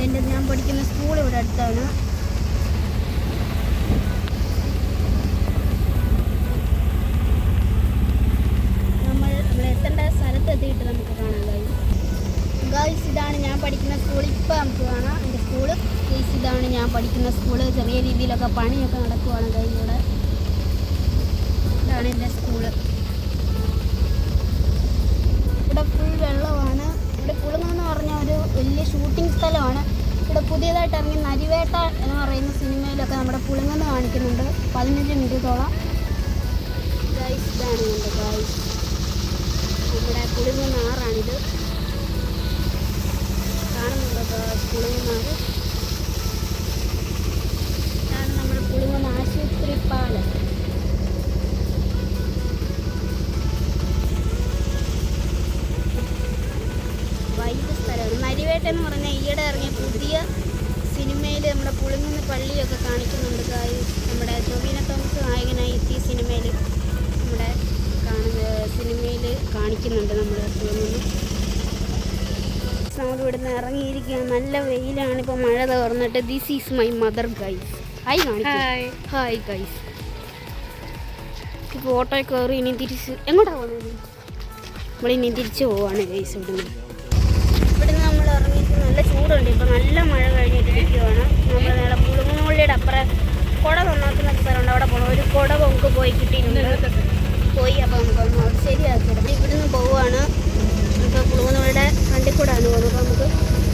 ഞാൻ പഠിക്കുന്ന സ്കൂൾ ഇവിടെ അടുത്താണ്. നമ്മൾ എത്തേണ്ട സ്ഥലത്ത് എത്തിയിട്ട് നമുക്ക് കാണാൻ കഴിയും. ഗൈസ് ഇതാണ് ഞാൻ പഠിക്കുന്ന സ്കൂൾ. ഇപ്പം നമുക്ക് കാണാം എൻ്റെ സ്കൂള്. ഗൈസ് ഇതാണ് ഞാൻ പഠിക്കുന്ന സ്കൂള്. ചെറിയ രീതിയിലൊക്കെ പണിയൊക്കെ നടക്കുവാണ് ഗൈസ് ഇവിടെ. ഇതാണ് എൻ്റെ സ്കൂള്. ഇവിടെ ഫുൾ വെള്ളമാണ്. ഇവിടെ പുളുങ്ങെന്ന് പറഞ്ഞ ഒരു വലിയ ഷൂട്ടിംഗ് സ്ഥലമാണ്. ഇവിടെ പുതിയതായിട്ട് ഇറങ്ങിയ നരിവേട്ട എന്ന് പറയുന്ന സിനിമയിലൊക്കെ നമ്മുടെ പുളുങ്ങെന്ന് കാണിക്കുന്നുണ്ട് 15 മിനിറ്റോളം. ഗൈസ് ഇതാണ് എൻ്റെ ഗൈസ് നമ്മുടെ പുളുങ്ങനാറാണിത്. കാണുന്നുണ്ടോ പുളുങ്ങനാറ്? ഇതാണ് നമ്മുടെ പുളുങ്ങൻ ആശുപത്രി പാലം. വൈകിട്ട് സ്ഥലമാണ്. നരിവേട്ട എന്ന് പറഞ്ഞാൽ ഈയിടെ ഇറങ്ങിയ പുതിയ സിനിമയിൽ നമ്മുടെ പുളുങ്ങുന്ന പള്ളിയൊക്കെ കാണിക്കുന്നുണ്ട് ഗൈസ്. നമ്മുടെ ടൊവിനോ തോമസ് നായകനായി എത്തിയ സിനിമയിൽ സിനിമയിൽ കാണിക്കുന്നുണ്ട് നമ്മുടെ പുളുങ്ങുന്ന. നമ്മൾ ഇവിടുന്ന് ഇറങ്ങിയിരിക്കുക. നല്ല വെയിലാണ്. ഇപ്പോൾ മഴ തോർന്നിട്ട്. This is my mother guys. Hi കാണിക്കും. Hi guys. ഇപ്പോൾ ഓട്ടോയിൽ കയറി ഇനി തിരിച്ച് എങ്ങോട്ടാണ് പോകുന്നത്? നമ്മളിനി തിരിച്ച് പോവാണ് ഗൈസ്. ഇവിടുന്ന് നമ്മൾ ഇറങ്ങിയിട്ട് നല്ല ചൂടുണ്ട്. ഇപ്പോൾ നല്ല മഴ കഴിഞ്ഞിട്ടിരിക്കുകയാണ്. നമ്മൾ നേരെ പുളുങ്ങുള്ളിയുടെ അപ്പുറം കുട നന്നാക്കുന്ന സ്ഥലമുണ്ട്. അവിടെ പോകണം. ഒരു കുട നമുക്ക് പോയി കിട്ടിയിട്ടുണ്ട്. പോയി അപ്പോൾ നമുക്കൊന്ന് അത് ശരിയാക്കിയിടാം. ഇവിടുന്ന് പോവുകയാണ്. ഇപ്പോൾ പുളുങ്ങുള്ളിയുടെ ഫ്രണ്ടിൽ കൂടെയാണ് പോകുന്നത്. അപ്പോൾ നമുക്ക്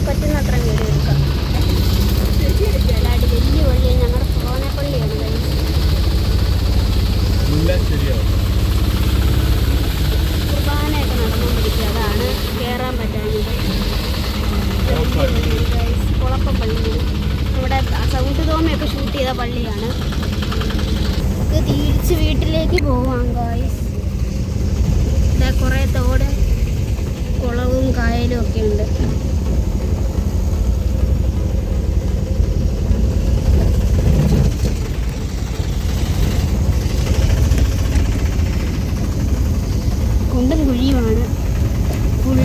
പറ്റുന്ന അത്ര വീട് എടുക്കാം. എല്ലാവരും വലിയ പള്ളിയാണ്. ഞങ്ങളുടെ ഫൊറോന പള്ളിയാണ് ഗൈസ്. കുർബാനയൊക്കെ നടന്നുകൊണ്ടിരിക്കുക. അതാണ് കയറാൻ പറ്റാഞ്ഞത്. കുളപ്പം പള്ളി നമ്മുടെ സൗണ്ട് തോമയൊക്കെ ഷൂട്ട് ചെയ്ത പള്ളിയാണ്. നമുക്ക് തിരിച്ച് വീട്ടിലേക്ക് പോവാം ഗൈസ്. ഇവിടെ കുറേ തോട് കുളവും കായലും ഒക്കെ ഉണ്ട്. കുണ്ടും കുഴിയുമാണ് ഫുൾ.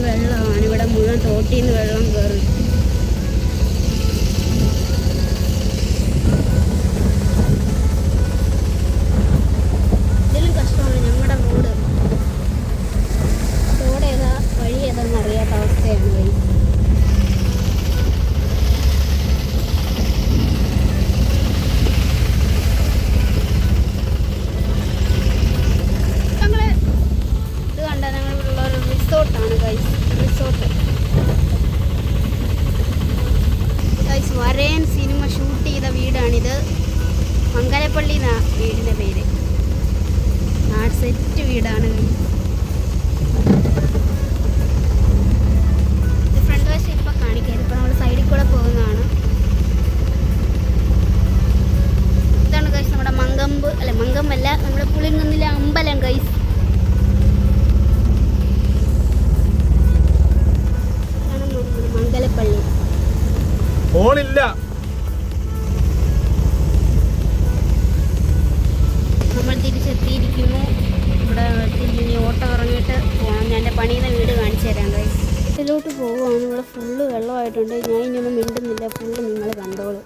വെള്ളമാണ് ഇവിടെ മുഴുവൻ. തോട്ടിൽ നിന്ന് വെള്ളം കയറും. ഇതിലും കഷ്ടമാണ് ഞങ്ങളുടെ റോഡ്. റോഡ് ഏതാ വഴി ഏതാണെന്ന് അറിയാത്ത അവസ്ഥയാണ് വഴി. റിസോർട്ടാണ് ഗൈസ്. Resort guys. വരയൻ സിനിമ ഷൂട്ട് ചെയ്ത വീടാണിത്. മംഗലപ്പള്ളി എന്നാ വീടിൻ്റെ പേര്. നാട് സെറ്റ് വീടാണ്. ഫ്രണ്ട് വശം ഇപ്പം കാണിക്കാൻ. ഇപ്പം നമ്മൾ സൈഡിൽ കൂടെ പോകുന്നതാണ്. ഇതാണ് ഗൈസ് നമ്മുടെ മങ്കമ്പല്ല നമ്മുടെ പുളിങ്ങുന്നിലെ അമ്പലം ഗൈസ്. മംഗലപ്പള്ളി ഫോണില്ല. നമ്മൾ തിരിച്ചെത്തിയിരിക്കുന്നു. ഇവിടെ ഇനി ഓട്ടോ ഇറങ്ങിയിട്ട് പോകണം. ഞാൻ എൻ്റെ പണിയുന്ന വീട് കാണിച്ചു തരാം ഗൈസ്. ഇതിലോട്ട് പോവുകയാണ്. ഇവിടെ ഫുള്ള് വെള്ളമായിട്ടുണ്ട്. ഞാൻ ഇനിയൊന്നും മിണ്ടുന്നില്ല. ഫുള്ള് നിങ്ങൾ കണ്ടോളൂ.